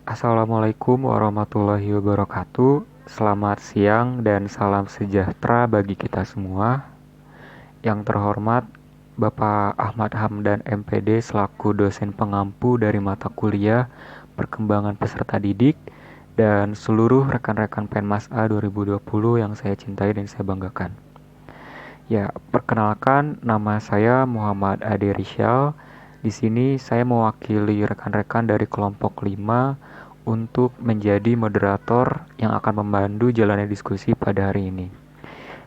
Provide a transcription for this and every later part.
Assalamualaikum warahmatullahi wabarakatuh. Selamat siang dan salam sejahtera bagi kita semua. Yang terhormat Bapak Ahmad Hamdan MPD selaku dosen pengampu dari mata kuliah Perkembangan Peserta Didik dan seluruh rekan-rekan Penmas A 2020 yang saya cintai dan saya banggakan. Ya, perkenalkan nama saya Muhammad Ade Rizal. Di sini saya mewakili rekan-rekan dari kelompok 5 untuk menjadi moderator yang akan membantu jalannya diskusi pada hari ini.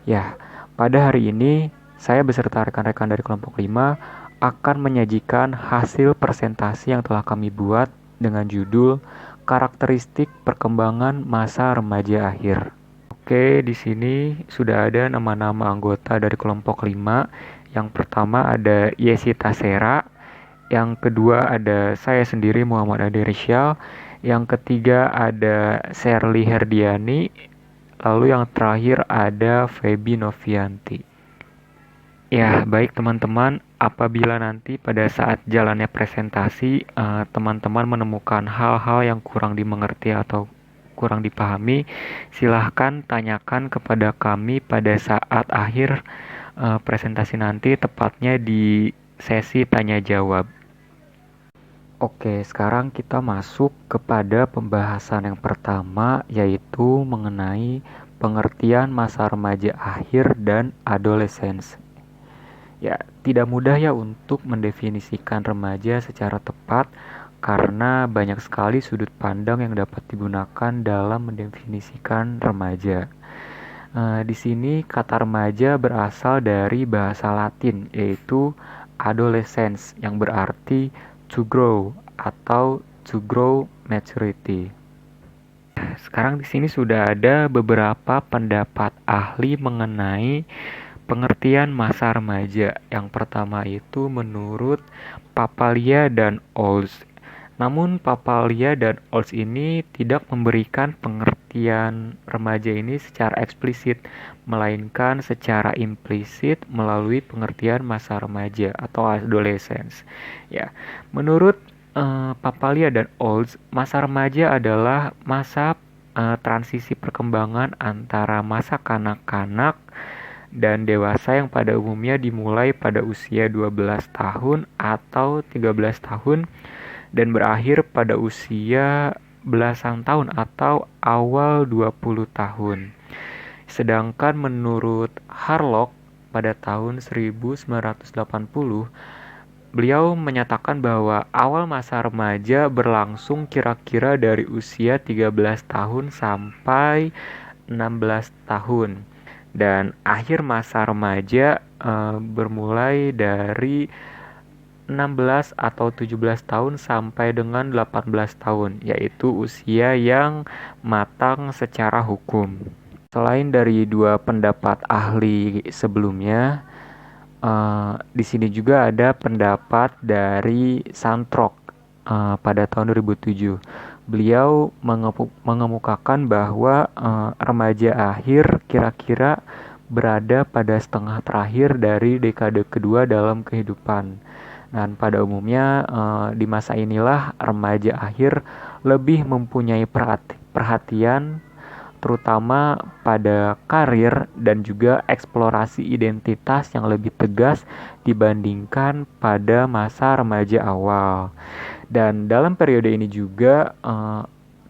Ya, pada hari ini saya beserta rekan-rekan dari kelompok 5 akan menyajikan hasil presentasi yang telah kami buat dengan judul Karakteristik Perkembangan Masa Remaja Akhir. Oke, di sini sudah ada nama-nama anggota dari kelompok 5. Yang pertama ada Yesi Tasera, yang kedua ada saya sendiri Muhammad Ade Rizal, yang ketiga ada Sherly Herdiani, lalu yang terakhir ada Feby Novianti. Ya, baik teman-teman, apabila nanti pada saat jalannya presentasi, teman-teman menemukan hal-hal yang kurang dimengerti atau kurang dipahami, silahkan tanyakan kepada kami pada saat akhir presentasi nanti, tepatnya di sesi tanya jawab. Oke, sekarang kita masuk kepada pembahasan yang pertama, yaitu mengenai pengertian masa remaja akhir dan adolescence. Ya, tidak mudah ya untuk mendefinisikan remaja secara tepat karena banyak sekali sudut pandang yang dapat digunakan dalam mendefinisikan remaja. Di sini kata remaja berasal dari bahasa Latin yaitu adolescence yang berarti to grow atau to grow maturity. Sekarang di sini sudah ada beberapa pendapat ahli mengenai pengertian masa remaja. Yang pertama itu menurut Papalia dan Olds. Namun Papalia dan Olds ini tidak memberikan pengertian remaja ini secara eksplisit, melainkan secara implisit melalui pengertian masa remaja atau adolescence. Ya, menurut Papalia dan Olds, masa remaja adalah masa transisi perkembangan antara masa kanak-kanak dan dewasa yang pada umumnya dimulai pada usia 12 tahun atau 13 tahun dan berakhir pada usia belasan tahun atau awal 20 tahun. Sedangkan menurut Harlock pada tahun 1980, beliau menyatakan bahwa awal masa remaja berlangsung kira-kira dari usia 13 tahun sampai 16 tahun. Dan akhir masa remaja bermulai dari 16 atau 17 tahun sampai dengan 18 tahun, yaitu usia yang matang secara hukum. Selain dari dua pendapat ahli sebelumnya, di sini juga ada pendapat dari Santrok pada tahun 2007. Beliau mengemukakan bahwa remaja akhir kira-kira berada pada setengah terakhir dari dekade kedua dalam kehidupan. Dan pada umumnya di masa inilah remaja akhir lebih mempunyai perhatian terutama pada karir dan juga eksplorasi identitas yang lebih tegas dibandingkan pada masa remaja awal. Dan dalam periode ini juga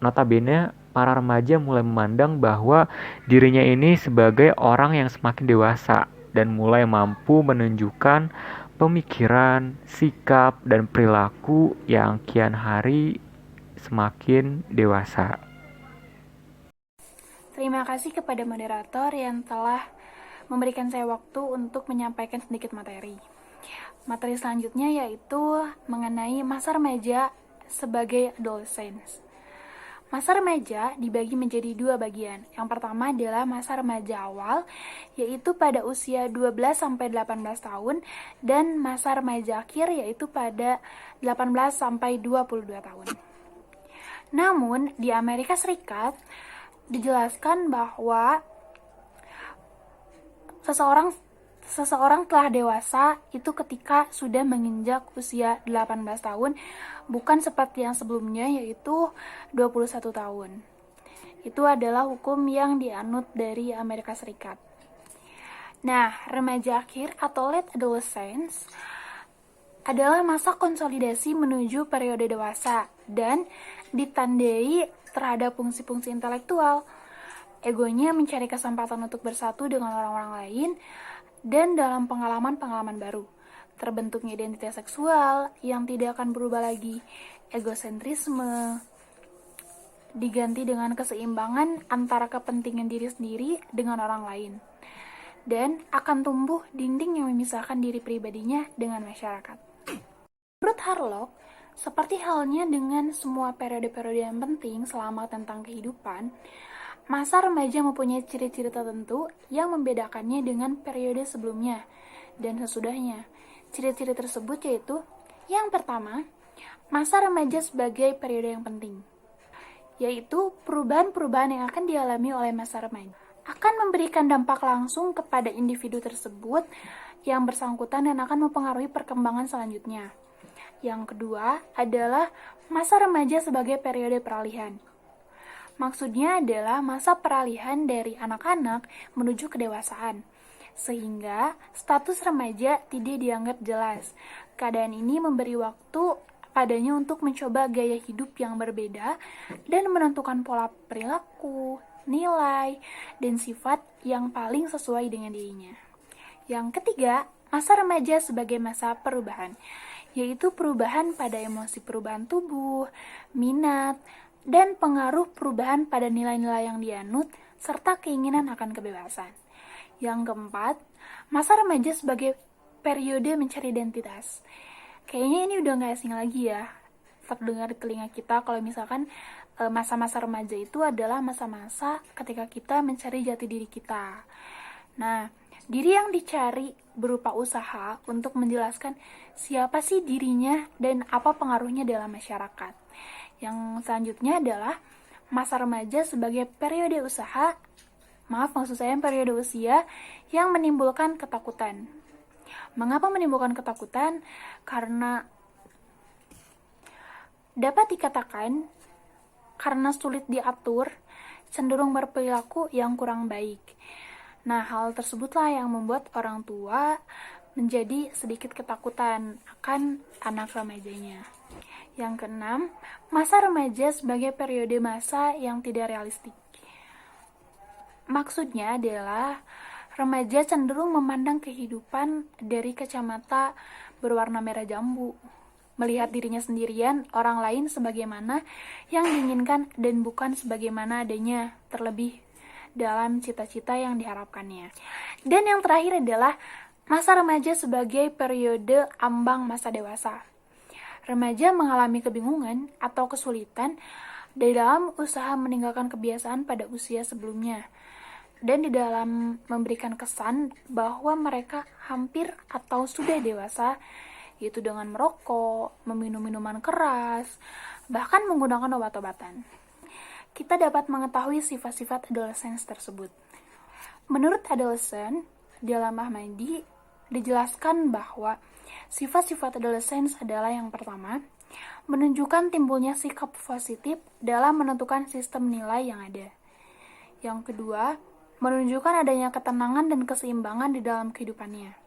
notabene para remaja mulai memandang bahwa dirinya ini sebagai orang yang semakin dewasa dan mulai mampu menunjukkan pemikiran, sikap, dan perilaku yang kian hari semakin dewasa. Terima kasih kepada moderator yang telah memberikan saya waktu untuk menyampaikan sedikit materi. Materi selanjutnya yaitu mengenai masa remaja sebagai adolescence. Masa remaja dibagi menjadi dua bagian. Yang pertama adalah masa remaja awal, yaitu pada usia 12-18 tahun, dan masa remaja akhir yaitu pada 18-22 tahun. Namun, di Amerika Serikat dijelaskan bahwa seseorang telah dewasa itu ketika sudah menginjak usia 18 tahun, bukan seperti yang sebelumnya yaitu 21 tahun. Itu adalah hukum yang dianut dari Amerika Serikat. Nah, remaja akhir atau late adolescence adalah masa konsolidasi menuju periode dewasa dan ditandai terhadap fungsi-fungsi intelektual. Egonya mencari kesempatan untuk bersatu dengan orang-orang lain dan dalam pengalaman-pengalaman baru. Terbentuknya identitas seksual yang tidak akan berubah lagi. Egosentrisme diganti dengan keseimbangan antara kepentingan diri sendiri dengan orang lain. Dan akan tumbuh dinding yang memisahkan diri pribadinya dengan masyarakat. Menurut Harlock, seperti halnya dengan semua periode-periode yang penting selama tentang kehidupan, masa remaja mempunyai ciri-ciri tertentu yang membedakannya dengan periode sebelumnya dan sesudahnya. Ciri-ciri tersebut yaitu, yang pertama, masa remaja sebagai periode yang penting, yaitu perubahan-perubahan yang akan dialami oleh masa remaja akan memberikan dampak langsung kepada individu tersebut yang bersangkutan dan akan mempengaruhi perkembangan selanjutnya. Yang kedua adalah masa remaja sebagai periode peralihan. Maksudnya adalah masa peralihan dari anak-anak menuju kedewasaan, sehingga status remaja tidak dianggap jelas. Keadaan ini memberi waktu padanya untuk mencoba gaya hidup yang berbeda dan menentukan pola perilaku, nilai, dan sifat yang paling sesuai dengan dirinya. Yang ketiga, masa remaja sebagai masa perubahan, yaitu perubahan pada emosi perubahan tubuh, minat, dan pengaruh perubahan pada nilai-nilai yang dianut, serta keinginan akan kebebasan. Yang keempat, masa remaja sebagai periode mencari identitas. Kayaknya ini udah gak asing lagi ya, terdengar di telinga kita kalau misalkan masa-masa remaja itu adalah masa-masa ketika kita mencari jati diri kita. Nah, diri yang dicari berupa usaha untuk menjelaskan siapa sih dirinya dan apa pengaruhnya dalam masyarakat. Yang selanjutnya adalah masa remaja sebagai periode usaha, periode usia yang menimbulkan ketakutan. Mengapa menimbulkan ketakutan? Karena dapat dikatakan karena sulit diatur, cenderung berperilaku yang kurang baik. Nah, hal tersebutlah yang membuat orang tua menjadi sedikit ketakutan akan anak remajanya. Yang keenam, masa remaja sebagai periode masa yang tidak realistik. Maksudnya adalah remaja cenderung memandang kehidupan dari kacamata berwarna merah jambu, melihat dirinya sendirian, orang lain sebagaimana yang diinginkan dan bukan sebagaimana adanya, terlebih dalam cita-cita yang diharapkannya. Dan yang terakhir adalah masa remaja sebagai periode ambang masa dewasa. Remaja mengalami kebingungan atau kesulitan di dalam usaha meninggalkan kebiasaan pada usia sebelumnya, dan di dalam memberikan kesan bahwa mereka hampir atau sudah dewasa, yaitu dengan merokok, meminum minuman keras, bahkan menggunakan obat-obatan. Kita dapat mengetahui sifat-sifat adolescence tersebut. Menurut adolescent, dalam Ahmadi dijelaskan bahwa sifat-sifat adolescence adalah yang pertama, menunjukkan timbulnya sikap positif dalam menentukan sistem nilai yang ada. Yang kedua, menunjukkan adanya ketenangan dan keseimbangan di dalam kehidupannya.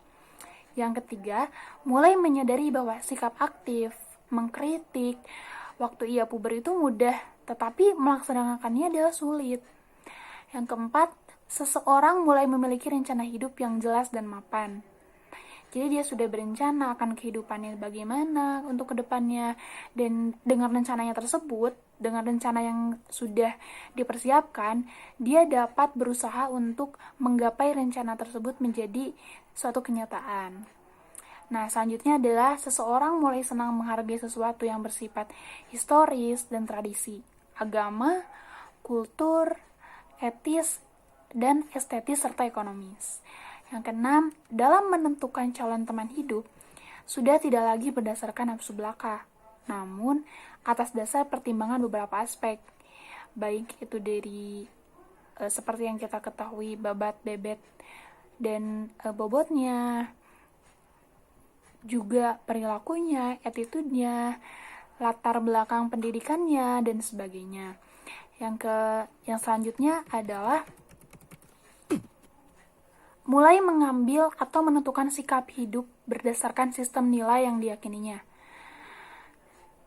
Yang ketiga, mulai menyadari bahwa sikap aktif, mengkritik, waktu ia puber itu mudah, tetapi melaksanakannya adalah sulit. Yang keempat, seseorang mulai memiliki rencana hidup yang jelas dan mapan. Jadi dia sudah berencana akan kehidupannya bagaimana untuk kedepannya, dan dengan rencananya tersebut, dengan rencana yang sudah dipersiapkan, dia dapat berusaha untuk menggapai rencana tersebut menjadi suatu kenyataan. Nah, selanjutnya adalah seseorang mulai senang menghargai sesuatu yang bersifat historis dan tradisi, agama, kultur, etis, dan estetis serta ekonomis. Yang keenam, dalam menentukan calon teman hidup, sudah tidak lagi berdasarkan nafsu belaka, namun atas dasar pertimbangan beberapa aspek, baik itu dari seperti yang kita ketahui babat bebet dan bobotnya, juga perilakunya, attitude-nya, latar belakang pendidikannya, dan sebagainya. Yang selanjutnya adalah mulai mengambil atau menentukan sikap hidup berdasarkan sistem nilai yang diyakininya.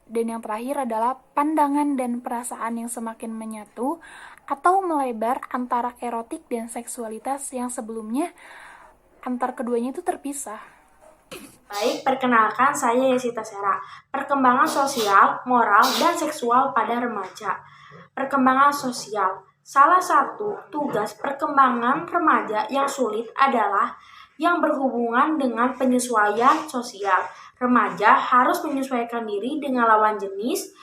Dan yang terakhir adalah pandangan dan perasaan yang semakin menyatu atau melebar antara erotik dan seksualitas yang sebelumnya antar keduanya itu terpisah. Baik, perkenalkan saya Yesita Sera. Perkembangan sosial, moral, dan seksual pada remaja. Perkembangan sosial. Salah satu tugas perkembangan remaja yang sulit adalah yang berhubungan dengan penyesuaian sosial. Remaja harus menyesuaikan diri dengan lawan jenis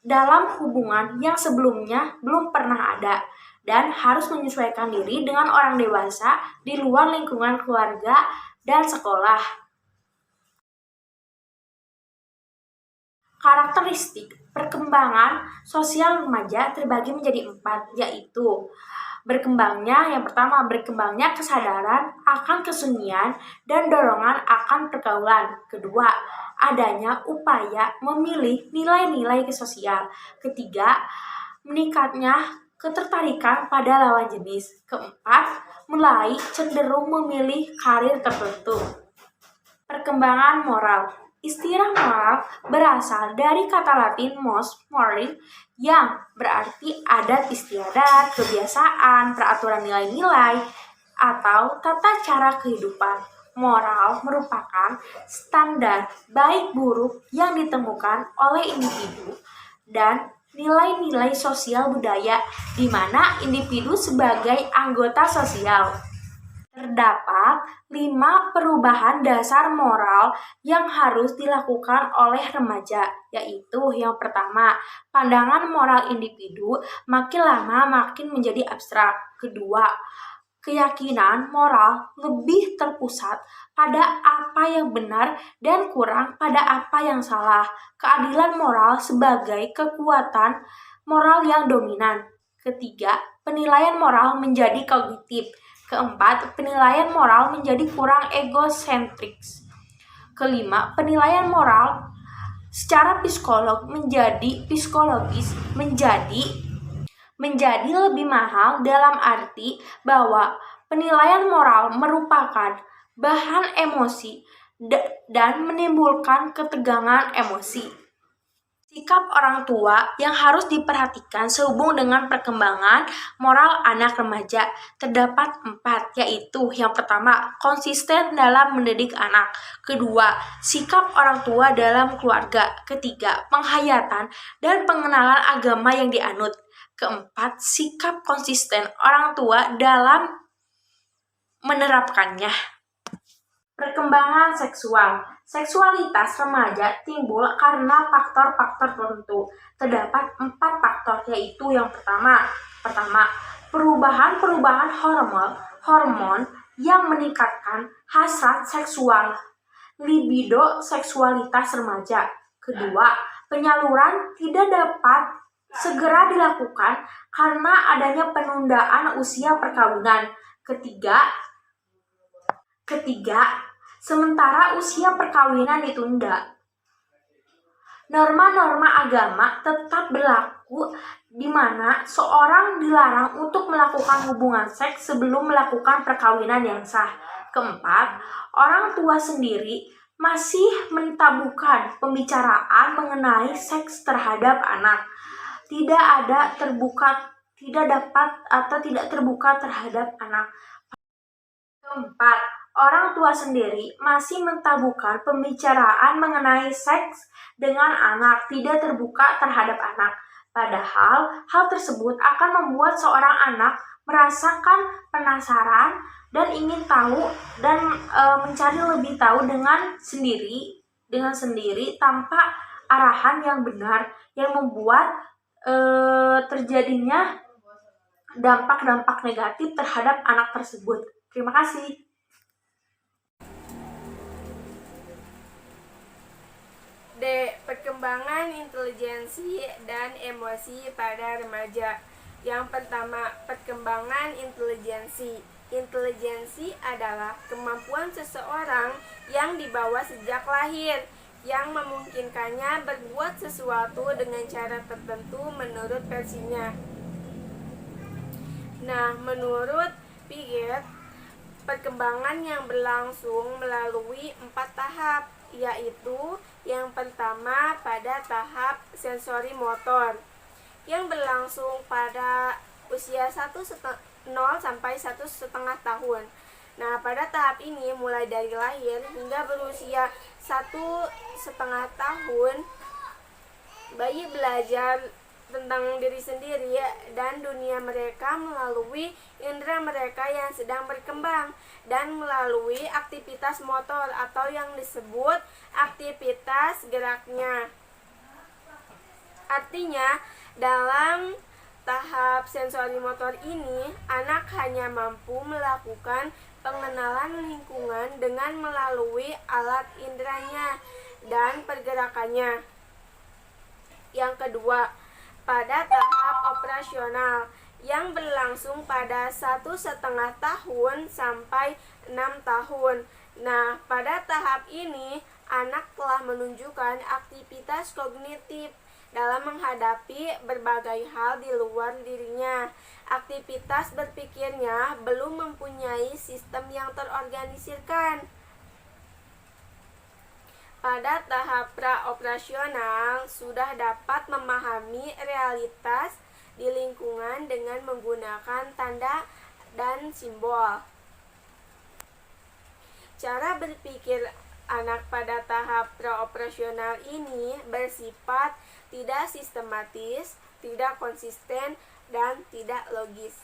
dalam hubungan yang sebelumnya belum pernah ada dan harus menyesuaikan diri dengan orang dewasa di luar lingkungan keluarga dan sekolah. Karakteristik perkembangan sosial remaja terbagi menjadi 4, yaitu yang pertama berkembangnya kesadaran akan kesunyian dan dorongan akan pergaulan. Kedua, adanya upaya memilih nilai-nilai sosial. Ketiga, meningkatnya ketertarikan pada lawan jenis. Keempat, mulai cenderung memilih karir tertentu. Perkembangan moral. Istilah moral berasal dari kata Latin mos, moris, yang berarti adat istiadat, kebiasaan, peraturan nilai-nilai, atau tata cara kehidupan. Moral merupakan standar baik buruk yang ditemukan oleh individu dan nilai-nilai sosial budaya di mana individu sebagai anggota sosial. Terdapat 5 perubahan dasar moral yang harus dilakukan oleh remaja, yaitu yang pertama, pandangan moral individu makin lama makin menjadi abstrak. Kedua, keyakinan moral lebih terpusat pada apa yang benar dan kurang pada apa yang salah. Keadilan moral sebagai kekuatan moral yang dominan. Ketiga, penilaian moral menjadi kognitif. Keempat, penilaian moral menjadi kurang egosentris. Kelima, penilaian moral secara psikologis menjadi lebih mahal dalam arti bahwa penilaian moral merupakan bahan emosi dan menimbulkan ketegangan emosi. Sikap orang tua yang harus diperhatikan sehubung dengan perkembangan moral anak remaja terdapat 4, yaitu yang pertama, konsisten dalam mendidik anak. Kedua, sikap orang tua dalam keluarga. Ketiga, penghayatan dan pengenalan agama yang dianut. Keempat, sikap konsisten orang tua dalam menerapkannya. Perkembangan seksual. Seksualitas remaja timbul karena faktor-faktor tertentu. Terdapat 4 faktor, yaitu yang pertama, perubahan hormon yang meningkatkan hasrat seksual, libido seksualitas remaja. Kedua, penyaluran tidak dapat segera dilakukan karena adanya penundaan usia perkawinan. Ketiga, sementara usia perkawinan ditunda, norma-norma agama tetap berlaku di mana seorang dilarang untuk melakukan hubungan seks sebelum melakukan perkawinan yang sah. Keempat, orang tua sendiri masih mentabukan pembicaraan mengenai seks terhadap anak. Tidak terbuka terhadap anak. Keempat, orang tua sendiri masih mentabukan pembicaraan mengenai seks dengan anak, tidak terbuka terhadap anak. Padahal hal tersebut akan membuat seorang anak merasakan penasaran dan ingin tahu dan mencari lebih tahu dengan sendiri tanpa arahan yang benar, yang membuat terjadinya dampak-dampak negatif terhadap anak tersebut. Terima kasih. D. Perkembangan intelijensi dan emosi pada remaja. Yang pertama, perkembangan intelijensi. Intelijensi adalah kemampuan seseorang yang dibawa sejak lahir, yang memungkinkannya berbuat sesuatu dengan cara tertentu menurut versinya. Nah, menurut Piaget, perkembangan yang berlangsung melalui 4 tahap, yaitu yang pertama pada tahap sensori motor, yang berlangsung pada usia 0 sampai 1,5 tahun. Nah, pada tahap ini mulai dari lahir hingga berusia 1,5 tahun, bayi belajar tentang diri sendiri dan dunia mereka melalui indera mereka yang sedang berkembang dan melalui aktivitas motor atau yang disebut aktivitas geraknya. Artinya, dalam tahap sensori motor ini, anak hanya mampu melakukan pengenalan lingkungan dengan melalui alat inderanya dan pergerakannya. Yang kedua, pada tahap operasional yang berlangsung pada 1,5 tahun sampai 6 tahun. Nah, pada tahap ini, anak telah menunjukkan aktivitas kognitif dalam menghadapi berbagai hal di luar dirinya. Aktivitas berpikirnya belum mempunyai sistem yang terorganisirkan. Pada tahap praoperasional sudah dapat memahami realitas di lingkungan dengan menggunakan tanda dan simbol. Cara berpikir anak pada tahap praoperasional ini bersifat tidak sistematis, tidak konsisten, dan tidak logis.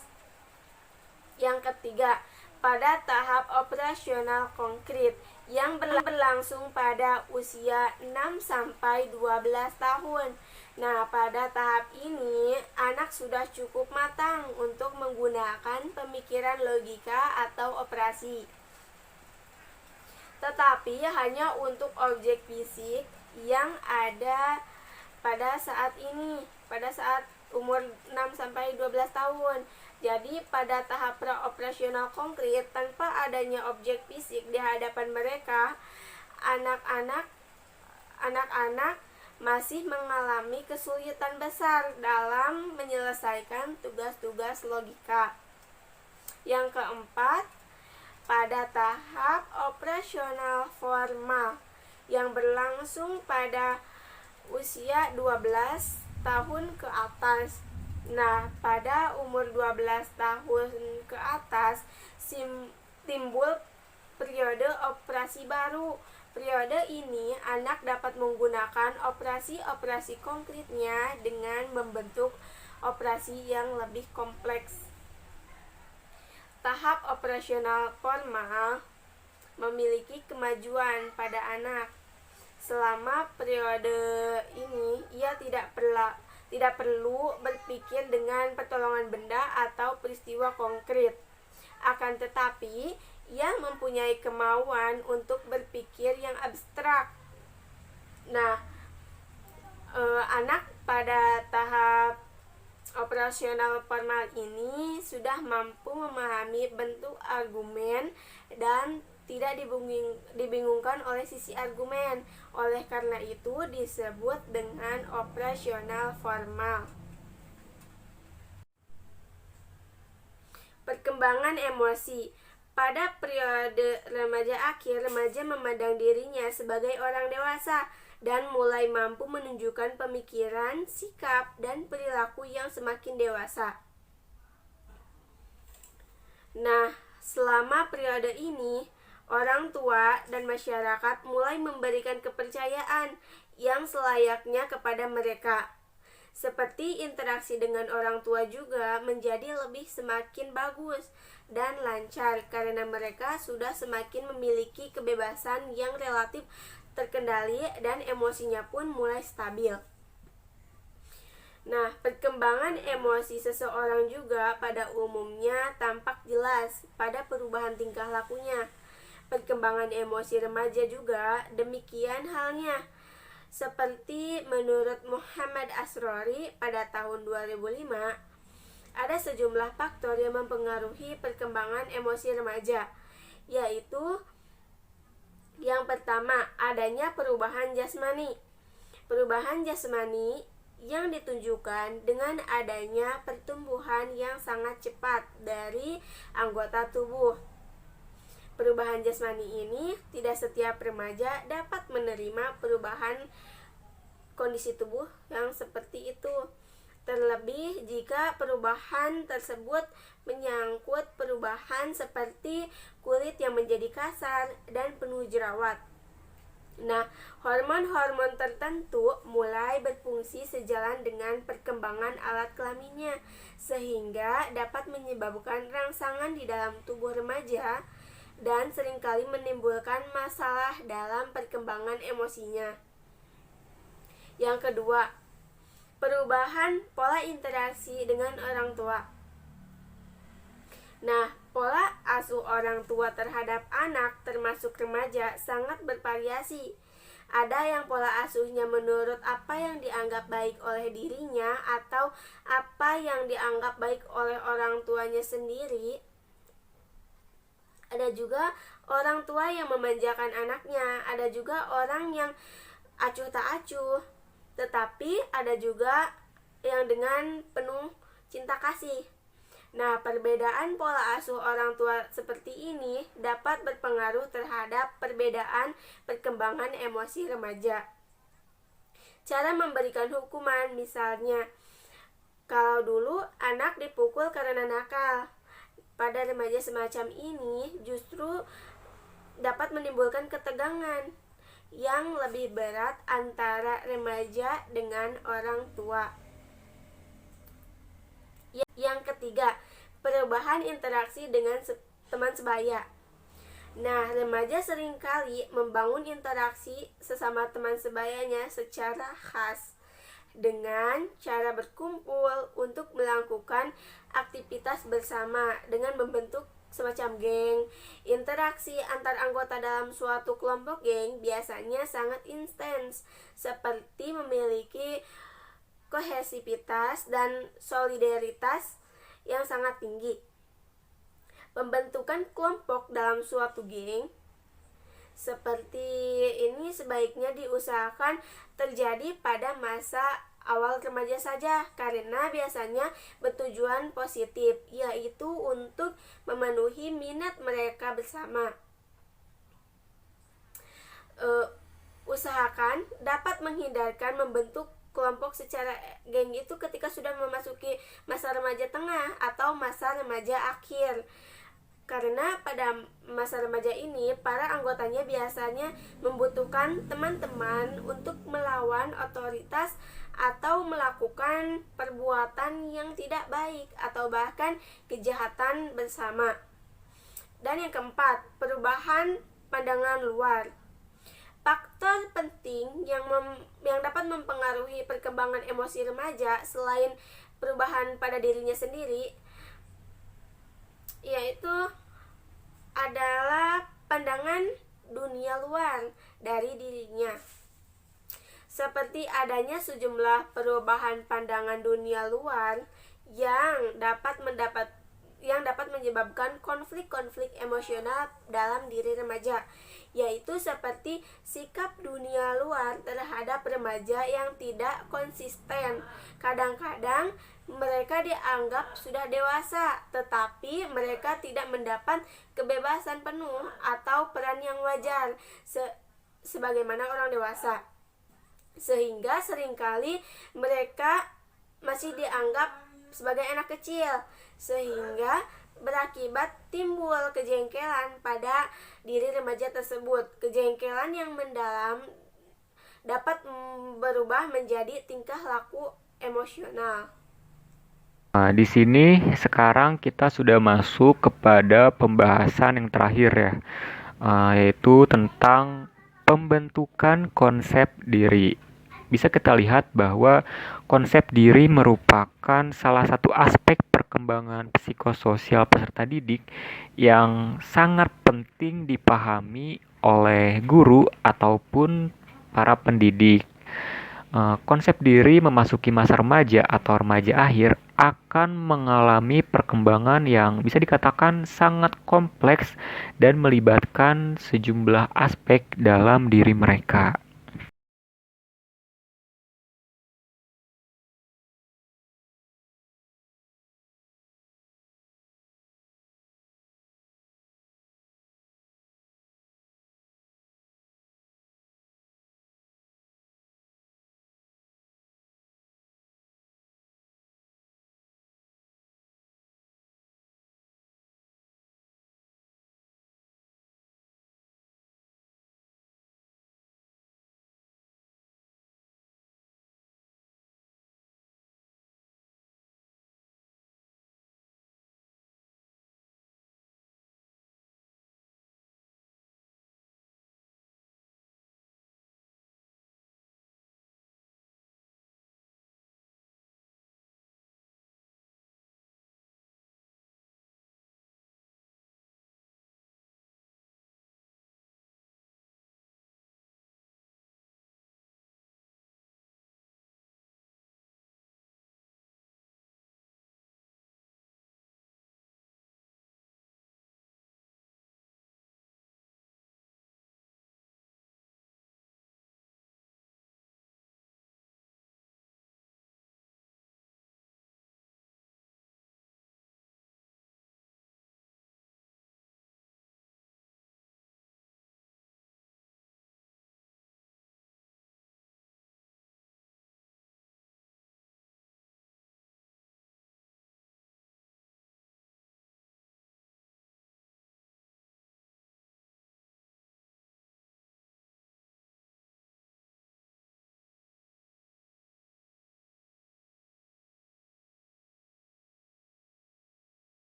Yang ketiga, pada tahap operasional konkret yang berlangsung pada usia 6 sampai 12 tahun. Nah, pada tahap ini anak sudah cukup matang untuk menggunakan pemikiran logika atau operasi. Tetapi hanya untuk objek fisik yang ada pada saat ini, pada saat umur 6 sampai 12 tahun. Jadi pada tahap praoperasional konkret tanpa adanya objek fisik di hadapan mereka, anak-anak masih mengalami kesulitan besar dalam menyelesaikan tugas-tugas logika. Yang keempat, pada tahap operasional formal yang berlangsung pada usia 12 tahun ke atas. Nah, pada umur 12 tahun ke atas timbul periode operasi baru. Periode ini anak dapat menggunakan operasi-operasi konkretnya dengan membentuk operasi yang lebih kompleks. Tahap operasional formal memiliki kemajuan pada anak. Selama periode ini, ia tidak perlu berpikir dengan pertolongan benda atau peristiwa konkret. Akan tetapi, ia mempunyai kemauan untuk berpikir yang abstrak. Nah, anak pada tahap operasional formal ini sudah mampu memahami bentuk argumen dan tidak dibingungkan oleh sisi argumen. Oleh karena itu disebut dengan operasional formal. Perkembangan emosi. Pada periode remaja akhir, remaja memandang dirinya sebagai orang dewasa dan mulai mampu menunjukkan pemikiran, sikap, dan perilaku yang semakin dewasa. Nah, selama periode ini, orang tua dan masyarakat mulai memberikan kepercayaan yang selayaknya kepada mereka. Seperti interaksi dengan orang tua juga menjadi semakin bagus dan lancar karena mereka sudah semakin memiliki kebebasan yang relatif terkendali dan emosinya pun mulai stabil. Nah, perkembangan emosi seseorang juga pada umumnya tampak jelas pada perubahan tingkah lakunya. Perkembangan emosi remaja juga demikian halnya. Seperti menurut Muhammad Asrori pada tahun 2005, ada sejumlah faktor yang mempengaruhi perkembangan emosi remaja, yaitu yang pertama, adanya perubahan jasmani. Perubahan jasmani yang ditunjukkan dengan adanya pertumbuhan yang sangat cepat dari anggota tubuh. Perubahan jasmani ini tidak setiap remaja dapat menerima perubahan kondisi tubuh yang seperti itu. Terlebih jika perubahan tersebut menyangkut perubahan seperti kulit yang menjadi kasar dan penuh jerawat. Nah, hormon-hormon tertentu mulai berfungsi sejalan dengan perkembangan alat kelaminnya, sehingga dapat menyebabkan rangsangan di dalam tubuh remaja dan seringkali menimbulkan masalah dalam perkembangan emosinya. Yang kedua, perubahan pola interaksi dengan orang tua. Nah, pola asuh orang tua terhadap anak termasuk remaja sangat bervariasi. Ada yang pola asuhnya menurut apa yang dianggap baik oleh dirinya atau apa yang dianggap baik oleh orang tuanya sendiri. Ada juga orang tua yang memanjakan anaknya, ada juga orang yang acuh tak acuh. Tetapi ada juga yang dengan penuh cinta kasih. Nah, perbedaan pola asuh orang tua seperti ini dapat berpengaruh terhadap perbedaan perkembangan emosi remaja. Cara memberikan hukuman, misalnya, kalau dulu anak dipukul karena nakal, pada remaja semacam ini justru dapat menimbulkan ketegangan yang lebih berat antara remaja dengan orang tua. Yang ketiga, perubahan interaksi dengan teman sebaya. Nah, remaja seringkali membangun interaksi sesama teman sebayanya secara khas dengan cara berkumpul untuk melakukan aktivitas bersama dengan membentuk semacam geng. Interaksi antar anggota dalam suatu kelompok geng biasanya sangat intens, seperti memiliki kohesivitas dan solidaritas yang sangat tinggi. Pembentukan kelompok dalam suatu geng seperti ini sebaiknya diusahakan terjadi pada masa awal remaja saja, karena biasanya bertujuan positif, yaitu untuk memenuhi minat mereka bersama. Usahakan dapat menghindarkan membentuk kelompok secara geng itu ketika sudah memasuki masa remaja tengah atau masa remaja akhir. Karena pada masa remaja ini, para anggotanya biasanya membutuhkan teman-teman untuk melawan otoritas atau melakukan perbuatan yang tidak baik atau bahkan kejahatan bersama. Dan yang keempat, perubahan pandangan luar. Faktor penting yang dapat mempengaruhi perkembangan emosi remaja selain perubahan pada dirinya sendiri, yaitu adalah pandangan dunia luar dari dirinya. Seperti adanya sejumlah perubahan pandangan dunia luar yang dapat menyebabkan konflik-konflik emosional dalam diri remaja, yaitu seperti sikap dunia luar terhadap remaja yang tidak konsisten. Kadang-kadang mereka dianggap sudah dewasa, tetapi mereka tidak mendapat kebebasan penuh atau peran yang wajar sebagaimana orang dewasa, sehingga seringkali mereka masih dianggap sebagai anak kecil, sehingga berakibat timbul kejengkelan pada diri remaja tersebut. Kejengkelan yang mendalam dapat berubah menjadi tingkah laku emosional. Nah, di sini sekarang kita sudah masuk kepada pembahasan yang terakhir ya, yaitu tentang pembentukan konsep diri. Bisa kita lihat bahwa konsep diri merupakan salah satu aspek perkembangan psikososial peserta didik yang sangat penting dipahami oleh guru ataupun para pendidik. Konsep diri memasuki masa remaja atau remaja akhir akan mengalami perkembangan yang bisa dikatakan sangat kompleks dan melibatkan sejumlah aspek dalam diri mereka.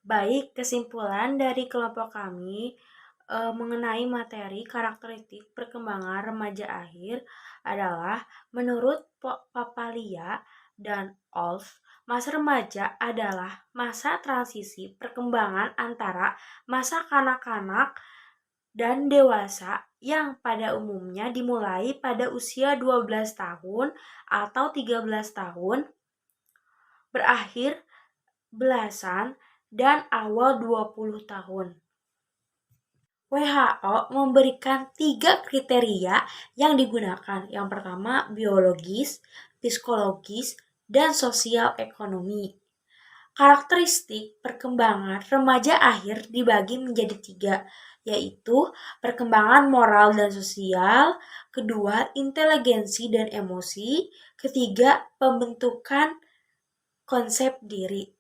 Baik, kesimpulan dari kelompok kami mengenai materi karakteristik perkembangan remaja akhir adalah menurut Papalia dan Olf, masa remaja adalah masa transisi perkembangan antara masa kanak-kanak dan dewasa yang pada umumnya dimulai pada usia 12 tahun atau 13 tahun, berakhir belasan dan awal 20 tahun. WHO memberikan 3 kriteria yang digunakan. Yang pertama, biologis, psikologis, dan sosial ekonomi. Karakteristik perkembangan remaja akhir dibagi menjadi 3, yaitu perkembangan moral dan sosial, kedua, inteligensi dan emosi, ketiga, pembentukan konsep diri.